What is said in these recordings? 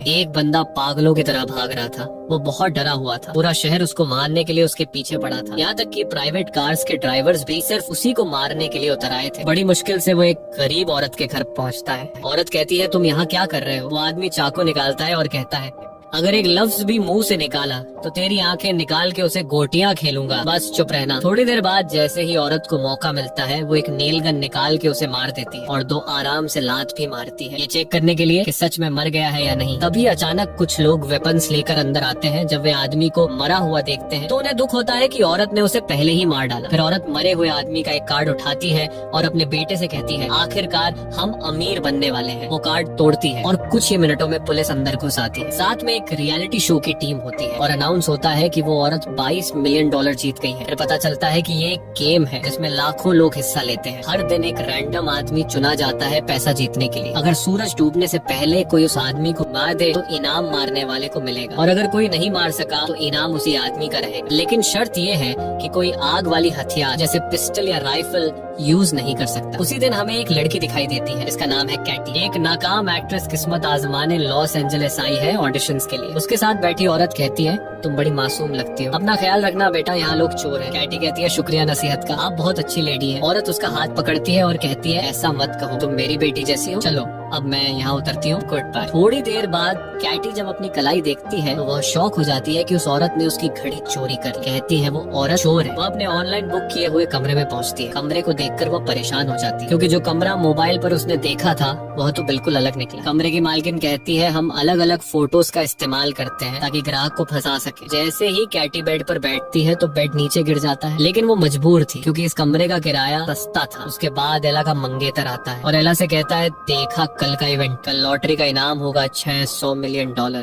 एक बंदा पागलों की तरह भाग रहा था। वो बहुत डरा हुआ था। पूरा शहर उसको मारने के लिए उसके पीछे पड़ा था। यहाँ तक कि प्राइवेट कार्स के ड्राइवर्स भी सिर्फ उसी को मारने के लिए उतर आए थे। बड़ी मुश्किल से वो एक गरीब औरत के घर पहुँचता है। औरत कहती है, तुम यहाँ क्या कर रहे हो? वो आदमी चाकू निकालता है और कहता है, अगर एक लफ्ज भी मुंह से निकाला तो तेरी आंखें निकाल के उसे गोटियां खेलूंगा, बस चुप रहना। थोड़ी देर बाद जैसे ही औरत को मौका मिलता है, वो एक नेल गन निकाल के उसे मार देती है और दो आराम से लात भी मारती है, ये चेक करने के लिए कि सच में मर गया है या नहीं। तभी अचानक कुछ लोग वेपन्स लेकर अंदर आते हैं। जब वे आदमी को मरा हुआ देखते हैं तो उन्हें दुख होता है कि औरत ने उसे पहले ही मार डाला। फिर औरत मरे हुए आदमी का एक कार्ड उठाती है और अपने बेटे से कहती है, आखिरकार हम अमीर बनने वाले हैं। वो कार्ड तोड़ती है और कुछ ही मिनटों में पुलिस अंदर घुस आती है। साथ में एक रियलिटी शो की टीम होती है और अनाउंस होता है कि वो औरत $22 मिलियन जीत गई है। फिर पता चलता है कि ये एक गेम है जिसमें लाखों लोग हिस्सा लेते हैं। हर दिन एक रैंडम आदमी चुना जाता है पैसा जीतने के लिए। अगर सूरज डूबने से पहले कोई उस आदमी को मार दे तो इनाम मारने वाले को मिलेगा, और अगर कोई नहीं मार सका तो इनाम उसी आदमी का रहेगा। लेकिन शर्त ये है कि कोई आग वाली हथियार जैसे पिस्टल या राइफल यूज नहीं कर सकता। उसी दिन हमें एक लड़की दिखाई देती है जिसका नाम है कैटी। एक नाकाम एक्ट्रेस किस्मत आजमाने लॉस एंजलिस आई है ऑडिशंस के लिए। उसके साथ बैठी औरत कहती है, तुम बड़ी मासूम लगती हो, अपना ख्याल रखना बेटा, यहाँ लोग चोर हैं। कैटी कहती है, शुक्रिया नसीहत का, आप बहुत अच्छी लेडी हैं। औरत उसका हाथ पकड़ती है और कहती है, ऐसा मत कहो, तुम मेरी बेटी जैसी हो। चलो अब मैं यहाँ उतरती हूँ, गुड बाय। थोड़ी देर बाद कैटी जब अपनी कलाई देखती है तो वह शॉक हो जाती है कि उस औरत ने उसकी घड़ी चोरी कर ली। कहती है वो औरत चोर है। वो अपने ऑनलाइन बुक किए हुए कमरे में पहुँचती है। कमरे को देखकर वो परेशान हो जाती है क्योंकि जो कमरा मोबाइल पर उसने देखा था वह तो बिल्कुल अलग निकला। कमरे की मालकिन कहती है, हम अलग अलग फोटोज का इस्तेमाल करते हैं ताकि ग्राहक को फंसा सके। जैसे ही कैटी बेड पर बैठती है तो बेड नीचे गिर जाता है, लेकिन वो मजबूर थी क्योंकि इस कमरे का किराया सस्ता था। उसके बाद एला का मंगेतर आता है और एला से कहता है, देखा कल का इवेंट, कल लॉटरी का इनाम होगा $600 मिलियन।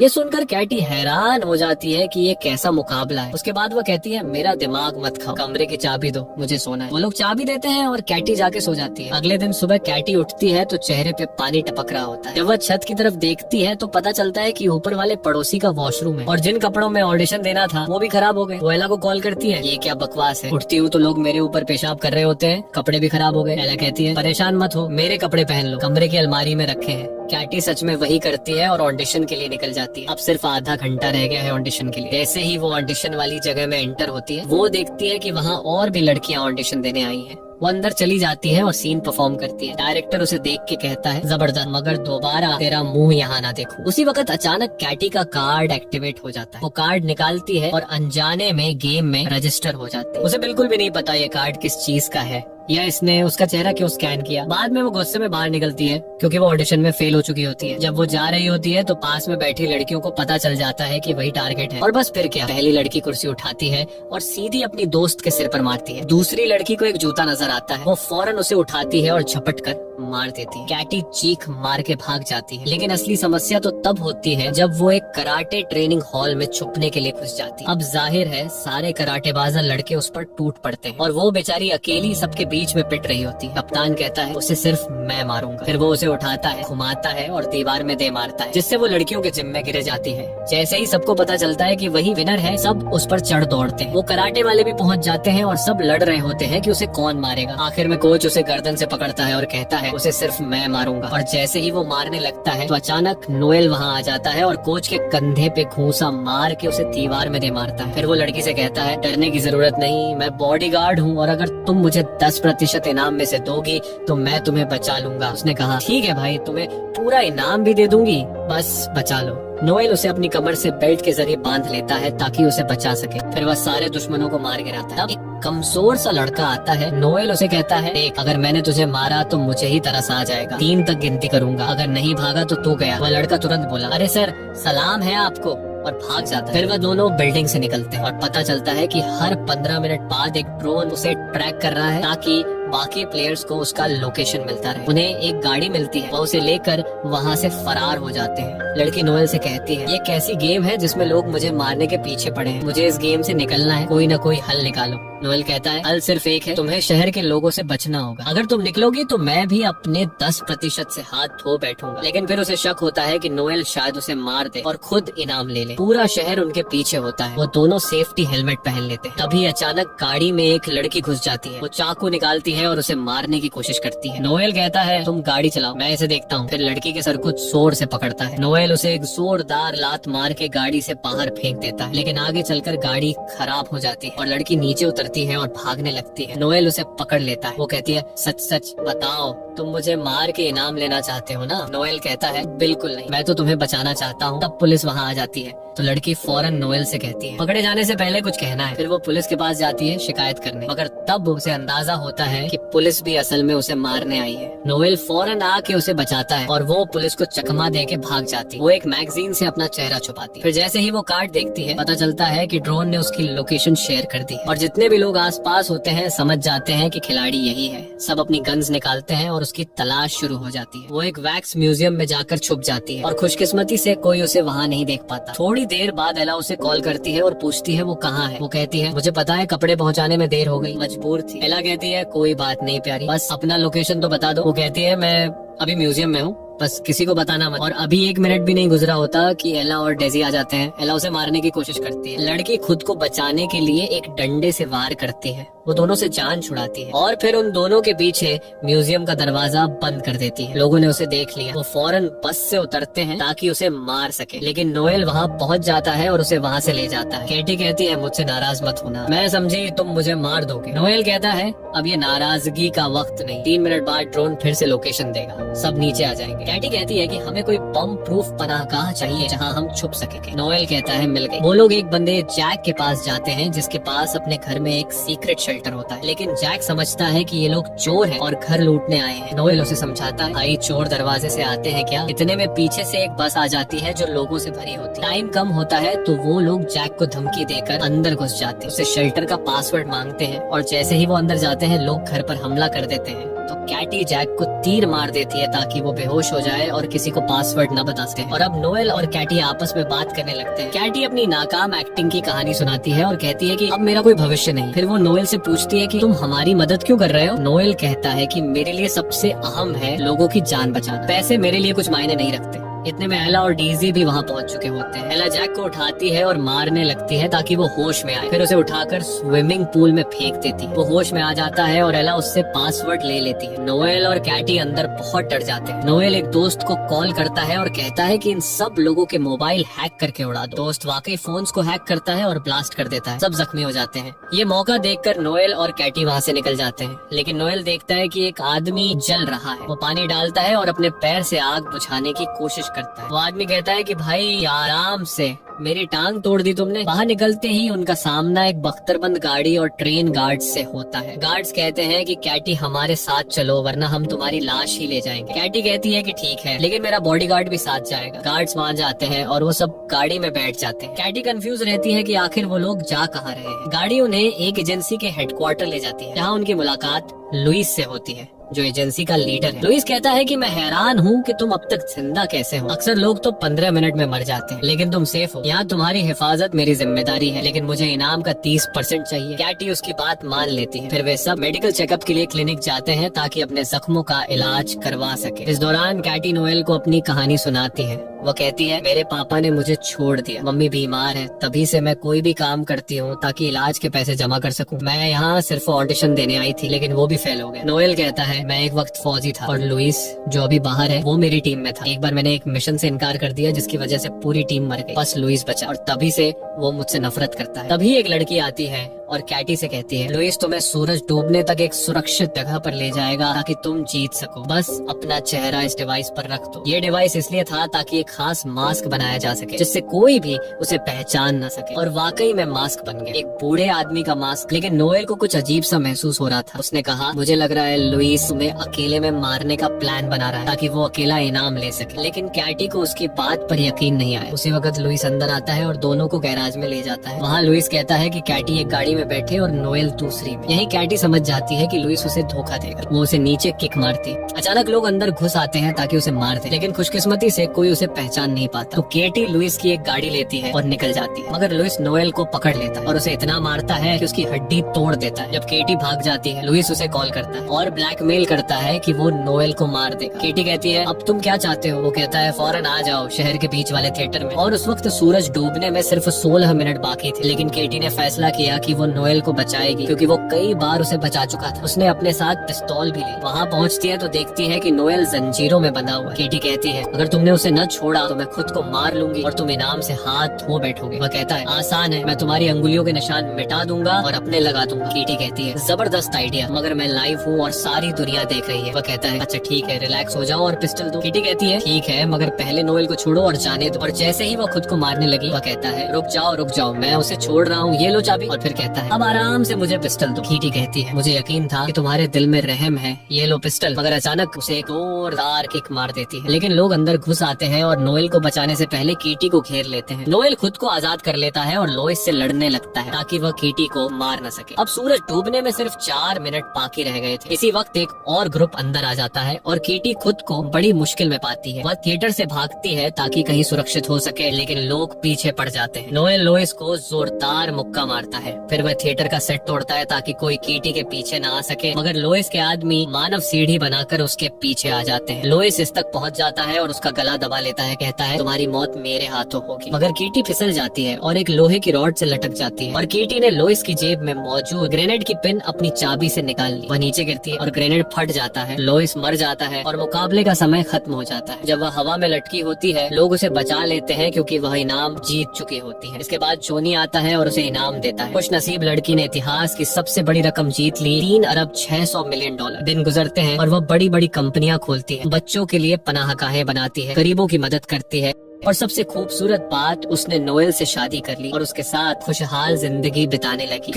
ये सुनकर कैटी हैरान हो जाती है कि ये कैसा मुकाबला है। उसके बाद वो कहती है, मेरा दिमाग मत खाओ, कमरे की चाबी दो, मुझे सोना है। वो लोग चाबी देते हैं और कैटी जाके सो जाती है। अगले दिन सुबह कैटी उठती है तो चेहरे पे पानी टपक रहा होता है। जब वह छत की तरफ देखती है तो पता चलता है कि ऊपर वाले पड़ोसी का वॉशरूम है और जिन कपड़ों में ऑडिशन देना था वो भी खराब हो गए। वो एला को कॉल करती है, ये क्या बकवास है, उठती हूँ तो लोग मेरे ऊपर पेशाब कर रहे होते हैं, कपड़े भी खराब हो गए। एला कहती है, परेशान मत हो, मेरे कपड़े पहन लो, कमरे की अलमारी में रखे हैं। कैटी सच में वही करती है और ऑडिशन के लिए निकल जाती है। अब सिर्फ आधा घंटा रह गया है ऑडिशन के लिए। जैसे ही वो ऑडिशन वाली जगह में एंटर होती है, वो देखती है कि वहाँ और भी लड़कियां ऑडिशन देने आई हैं। वो अंदर चली जाती है और सीन परफॉर्म करती है। डायरेक्टर उसे देख के कहता है, जबरदस्त, मगर दोबारा तेरा मुंह यहाँ ना देखूं। उसी वक्त अचानक कैटी का कार्ड एक्टिवेट हो जाता है। वो कार्ड निकालती है और अनजाने में गेम में रजिस्टर हो जाती है। उसे बिल्कुल भी नहीं पता ये कार्ड किस चीज का है या इसने उसका चेहरा क्यों स्कैन किया। बाद में वो गुस्से में बाहर निकलती है क्योंकि वो ऑडिशन में फेल हो चुकी होती है। जब वो जा रही होती है तो पास में बैठी लड़कियों को पता चल जाता है कि वही टारगेट है, और बस फिर क्या, पहली लड़की कुर्सी उठाती है और सीधी अपनी दोस्त के सिर पर मारती है। दूसरी लड़की को एक जूता नजर आता है, वो फौरन उसे उठाती है और झपट कर मार देती है। कैटी चीख मार के भाग जाती है, लेकिन असली समस्या तो तब होती है जब वो एक कराटे ट्रेनिंग हॉल में छुपने के लिए घुस जाती है। अब जाहिर है सारे कराटेबाज लड़के उस पर टूट पड़ते हैं और वो बेचारी अकेली सबके बीच में पिट रही होती है। कप्तान कहता है, उसे सिर्फ मैं मारूंगा। फिर वो उसे उठाता है, घुमाता है और दीवार में दे मारता है, जिससे वो लड़कियों के जिम में गिर जाती है। जैसे ही सबको पता चलता है कि वही विनर है, सब उस पर चढ़ दौड़ते हैं। वो कराटे वाले भी पहुंच जाते हैं और सब लड़ रहे होते हैं कि उसे कौन मारेगा। आखिर में कोच उसे गर्दन से पकड़ता है और कहता है, उसे सिर्फ मैं मारूंगा। और जैसे ही वो मारने लगता है तो अचानक नोएल वहाँ आ जाता है और कोच के कंधे पे घूंसा मार के उसे दीवार में दे मारता है। फिर वो लड़की से कहता है, डरने की जरूरत नहीं, मैं बॉडीगार्ड हूँ और अगर तुम मुझे 10% इनाम में से दोगी तो मैं तुम्हें बचा लूंगा। उसने कहा, ठीक है भाई, तुम्हें पूरा इनाम भी दे दूंगी, बस बचा लो। नोएल उसे अपनी कमर से बेल्ट के जरिए बांध लेता है ताकि उसे बचा सके। फिर वह सारे दुश्मनों को मार गिराता है। अब एक कमजोर सा लड़का आता है। नोएल उसे कहता है, देख, अगर मैंने तुझे मारा तो मुझे ही तरस आ जाएगा, 3 तक गिनती करूंगा, अगर नहीं भागा तो तू गया। वह लड़का तुरंत बोला, अरे सर, सलाम है आपको, और भाग जाता है। फिर वह दोनों बिल्डिंग से निकलते हैं और पता चलता है कि हर 15 मिनट बाद एक ड्रोन उसे ट्रैक कर रहा है ताकि बाकी प्लेयर्स को उसका लोकेशन मिलता रहे। उन्हें एक गाड़ी मिलती है, वह उसे लेकर वहाँ से फरार हो जाते हैं। लड़की नोएल से कहती है, ये कैसी गेम है जिसमें लोग मुझे मारने के पीछे पड़े हैं, मुझे इस गेम से निकलना है, कोई ना कोई हल निकालो। नोएल कहता है हल सिर्फ एक है, तुम्हें शहर के लोगों से बचना होगा। अगर तुम निकलोगी तो मैं भी अपने 10% से हाथ धो बैठूंगा। लेकिन फिर उसे शक होता है कि नोएल शायद उसे मार दे और खुद इनाम ले ले। पूरा शहर उनके पीछे होता है। वो दोनों सेफ्टी हेलमेट पहन लेते हैं। तभी अचानक गाड़ी में एक लड़की घुस जाती है। वो चाकू निकालती है और उसे मारने की कोशिश करती है। नोएल कहता है तुम गाड़ी चलाओ, मैं इसे देखता हूँ। फिर लड़की के सर को जोर से पकड़ता है। नोएल उसे एक जोरदार लात मार के गाड़ी से बाहर फेंक देता है। लेकिन आगे चलकर गाड़ी खराब हो जाती है और लड़की नीचे उतरती है और भागने लगती है। नोएल उसे पकड़ लेता है। वो कहती है सच सच बताओ, तुम मुझे मार के इनाम लेना चाहते हो ना? नोएल कहता है बिल्कुल नहीं, मैं तो तुम्हें बचाना चाहता हूँ। तब पुलिस वहाँ आ जाती है तो लड़की फौरन नोएल से कहती है पकड़े जाने से पहले कुछ कहना है। फिर वो पुलिस के पास जाती है शिकायत करने, मगर तब उसे अंदाजा होता है कि पुलिस भी असल में उसे मारने आई है। नोएल फौरन आके उसे बचाता है और वो पुलिस को चकमा देके भाग जाती है। वो एक मैगजीन से अपना चेहरा छुपाती है। फिर जैसे ही वो कार्ड देखती है पता चलता है कि ड्रोन ने उसकी लोकेशन शेयर कर दी और जितने भी लोग आसपास होते हैं समझ जाते हैं कि खिलाड़ी यही है। सब अपनी गन्स निकालते हैं और उसकी तलाश शुरू हो जाती है। वो एक वैक्स म्यूजियम में जाकर छुप जाती है और खुशकिस्मती से कोई उसे वहाँ नहीं देख पाता। थोड़ी देर बाद एला उसे कॉल करती है और पूछती है वो कहाँ है। वो कहती है मुझे पता है, कपड़े पहुँचाने में देर हो गई, मजबूर थी। एला कहती है कोई बात नहीं प्यारी, बस अपना लोकेशन तो बता दो। वो कहती है मैं अभी म्यूजियम में हूँ, बस किसी को बताना मत। और अभी 1 मिनट भी नहीं गुजरा होता कि एला और डेजी आ जाते हैं। एला उसे मारने की कोशिश करती है। लड़की खुद को बचाने के लिए एक डंडे से वार करती है। वो दोनों से जान छुड़ाती है और फिर उन दोनों के पीछे म्यूजियम का दरवाजा बंद कर देती है। लोगों ने उसे देख लिया। वो फौरन बस से उतरते हैं ताकि उसे मार सके, लेकिन नोएल वहाँ पहुँच जाता है और उसे वहाँ से ले जाता है। कैटी कहती है मुझसे नाराज मत होना, मैं समझी तुम मुझे मार दोगे। नोएल कहता है अब ये नाराजगी का वक्त नहीं, 3 मिनट बाद ड्रोन फिर से लोकेशन देगा, सब नीचे आ जाएंगे। कैटी कहती है कि हमें कोई बम प्रूफ पनाहगाह चाहिए जहाँ हम छुप सके। नोएल कहता है मिल गई। वो लोग एक बंदे जैक के पास जाते हैं जिसके पास अपने घर में एक सीक्रेट शेल्टर होता है, लेकिन जैक समझता है कि ये लोग चोर हैं और घर लूटने आए हैं। नोएल उसे समझाता है भाई चोर दरवाजे से आते हैं क्या? इतने में पीछे से एक बस आ जाती है जो लोगों से भरी होती है। टाइम कम होता है तो वो लोग जैक को धमकी देकर अंदर घुस जाते हैं। उसे शेल्टर का पासवर्ड मांगते हैं और जैसे ही वो अंदर जाते हैं लोग घर पर हमला कर देते हैं। तो कैटी जैक को तीर मार देती है ताकि वो बेहोश हो जाए और किसी को पासवर्ड न बता सके। और अब नोएल और कैटी आपस में बात करने लगते हैं। कैटी अपनी नाकाम एक्टिंग की कहानी सुनाती है और कहती है कि अब मेरा कोई भविष्य नहीं। फिर वो नोएल से पूछती है कि तुम हमारी मदद क्यों कर रहे हो? नोएल कहता है कि मेरे लिए सबसे अहम है लोगों की जान बचाना, पैसे मेरे लिए कुछ मायने नहीं रखते। इतने में एला और डीजी भी वहाँ पहुँच चुके होते हैं। एला जैक को उठाती है और मारने लगती है ताकि वो होश में आए। फिर उसे उठाकर स्विमिंग पूल में फेंक देती है। वो होश में आ जाता है और एला उससे पासवर्ड ले लेती है। नोएल और कैटी अंदर बहुत डर जाते हैं। नोएल एक दोस्त को कॉल करता है और कहता है कि इन सब लोगों के मोबाइल हैक करके उड़ा दो। दोस्त वाकई फोन्स को हैक करता है और ब्लास्ट कर देता है। सब जख्मी हो जाते हैं। ये मौका देखकर नोएल और कैटी वहाँ से निकल जाते हैं, लेकिन नोएल देखता है कि एक आदमी जल रहा है। वो पानी डालता है और अपने पैर से आग बुझाने की कोशिश करता है। वो आदमी कहता है कि भाई आराम से, मेरी टांग तोड़ दी तुमने। बाहर निकलते ही उनका सामना एक बख्तरबंद गाड़ी और ट्रेन गार्ड्स से होता है। गार्ड्स कहते हैं कि कैटी हमारे साथ चलो वरना हम तुम्हारी लाश ही ले जाएंगे। कैटी कहती है कि ठीक है, लेकिन मेरा बॉडीगार्ड भी साथ जाएगा। गार्ड्स वहाँ जाते हैं और वो सब गाड़ी में बैठ जाते हैं। कैटी कंफ्यूज रहती है कि आखिर वो लोग जा कहाँ रहे हैं। गाड़ी उन्हें एक एजेंसी के हेडक्वार्टर ले जाती है, जहाँ उनकी मुलाकात लुइस से होती है जो एजेंसी का लीडर है। लुइस कहता है कि मैं हैरान हूँ कि तुम अब तक जिंदा कैसे हो। अक्सर लोग तो 15 मिनट में मर जाते हैं, लेकिन तुम सेफ हो। यहाँ तुम्हारी हिफाजत मेरी जिम्मेदारी है, लेकिन मुझे इनाम का 30% चाहिए। कैटी उसकी बात मान लेती है। फिर वे सब मेडिकल चेकअप के लिए क्लिनिक जाते हैं ताकि अपने जख्मों का इलाज करवा सके। इस दौरान कैटी नोएल को अपनी कहानी सुनाती है। वो कहती है मेरे पापा ने मुझे छोड़ दिया, मम्मी बीमार है, तभी से मैं कोई भी काम करती हूँ ताकि इलाज के पैसे जमा कर सकूँ। मैं यहाँ सिर्फ ऑडिशन देने आई थी, लेकिन वो भी फेल हो गए। नोएल कहता है मैं एक वक्त फौजी था और लुइस जो अभी बाहर है वो मेरी टीम में था। एक बार मैंने एक मिशन से इनकार कर दिया जिसकी वजह से पूरी टीम मर गई, बस लुइस बचा और तभी से वो मुझसे नफरत करता है। तभी एक लड़की आती है और कैटी से कहती है लुइस तुम्हें सूरज डूबने तक एक सुरक्षित जगह पर ले जाएगा ताकि तुम जीत सको, बस अपना चेहरा इस डिवाइस पर रख दो। ये डिवाइस इसलिए था ताकि एक खास मास्क बनाया जा सके जिससे कोई भी उसे पहचान न सके। और वाकई में मास्क बन गया, एक बूढ़े आदमी का मास्क। लेकिन नोएल को कुछ अजीब सा महसूस हो रहा था। उसने कहा मुझे लग रहा है लुइस तुम्हें अकेले में मारने का प्लान बना रहा है ताकि वो अकेला इनाम ले सके। लेकिन कैटी को उसकी बात पर यकीन नहीं आया। उसी वक्त लुइस अंदर आता है और दोनों को गैराज में ले जाता है। वहाँ लुइस कहता है कि कैटी एक गाड़ी में में बैठे और नोएल दूसरी में। यही कैटी समझ जाती है कि लुइस उसे धोखा देगा। वो उसे नीचे किक मारती। अचानक लोग अंदर घुस आते हैं ताकि उसे मार दे, लेकिन खुशकिस्मती से कोई उसे पहचान नहीं पाता। तो केटी लुइस की एक गाड़ी लेती है और निकल जाती है, मगर लुइस नोएल को पकड़ लेता है और उसे इतना मारता है कि उसकी हड्डी तोड़ देता है। जब केटी भाग जाती है, लुइस उसे कॉल करता है और ब्लैकमेल करता है कि वो नोएल को मार देगा। केटी कहती है अब तुम क्या चाहते हो? वो कहता है फौरन आ जाओ शहर के बीच वाले थिएटर में। और उस वक्त सूरज डूबने में सिर्फ 16 मिनट बाकी थे, लेकिन केटी ने फैसला किया कि वो नोएल को बचाएगी, क्योंकि वो कई बार उसे बचा चुका था। उसने अपने साथ पिस्तौल भी ली। वहाँ पहुँचती है तो देखती है कि नोएल जंजीरों में बंधा हुआ है। केटी कहती है अगर तुमने उसे न छोड़ा तो मैं खुद को मार लूंगी और तुम इनाम से हाथ धो बैठोगे। वह कहता है आसान है, मैं तुम्हारी अंगुलियों के निशान मिटा दूंगा और अपने लगा दूंगा। केटी कहती है जबरदस्त आइडिया, मगर मैं लाइव हूँ और सारी दुनिया देख रही है। वह कहता है अच्छा ठीक है, रिलैक्स हो जाओ और पिस्टल दो। केटी कहती है ठीक है, मगर पहले नोएल को छोड़ो और जाने दो। और जैसे ही वह खुद को मारने लगी, वह कहता है रुक जाओ, मैं उसे छोड़ रहा हूँ, ये लो चाबी। और फिर कहता है अब आराम से मुझे पिस्टल दो। केटी कहती है मुझे यकीन था कि तुम्हारे दिल में रहम है, ये लो पिस्टल। मगर अचानक उसे एक और दार किक मार देती है। लेकिन लोग अंदर घुस आते हैं और नोएल को बचाने से पहले केटी को घेर लेते हैं। नोएल खुद को आजाद कर लेता है और लुइस से लड़ने लगता है ताकि वह केटी को मार न सके। अब सूरज डूबने में सिर्फ 4 मिनट बाकी रह गए थे। इसी वक्त एक और ग्रुप अंदर आ जाता है और केटी खुद को बड़ी मुश्किल में पाती है। वह थिएटर से भागती है ताकि कहीं सुरक्षित हो सके, लेकिन लोग पीछे पड़ जाते हैं। नोएल लुइस को जोरदार मुक्का मारता है। फिर वह थिएटर का सेट तोड़ता है ताकि कोई केटी के पीछे न आ सके, मगर लुइस के आदमी मानव सीढ़ी बनाकर उसके पीछे आ जाते हैं। लुइस इस तक पहुंच जाता है और उसका गला दबा लेता है। कहता है तुम्हारी मौत मेरे हाथों होगी। मगर केटी फिसल जाती है और एक लोहे की रॉड से लटक जाती है और केटी ने लुइस की जेब में मौजूद ग्रेनेड की पिन अपनी चाबी से निकाल ली। वह नीचे गिरती है और ग्रेनेड फट जाता है। लुइस मर जाता है और मुकाबले का समय खत्म हो जाता है। जब वह हवा में लटकी होती है, लोग उसे बचा लेते हैं क्योंकि वह इनाम जीत चुकी होती है। इसके बाद जोनी आता है और उसे इनाम देता है। खुश नसीब लड़की ने इतिहास की सबसे बड़ी रकम जीत ली, $3,600,000,000। दिन गुजरते हैं और वह बड़ी बड़ी कंपनियां खोलती है, बच्चों के लिए पनाहगाहें बनाती है, गरीबों की मदद करती है और सबसे खूबसूरत बात, उसने नोएल से शादी कर ली और उसके साथ खुशहाल जिंदगी बिताने लगी।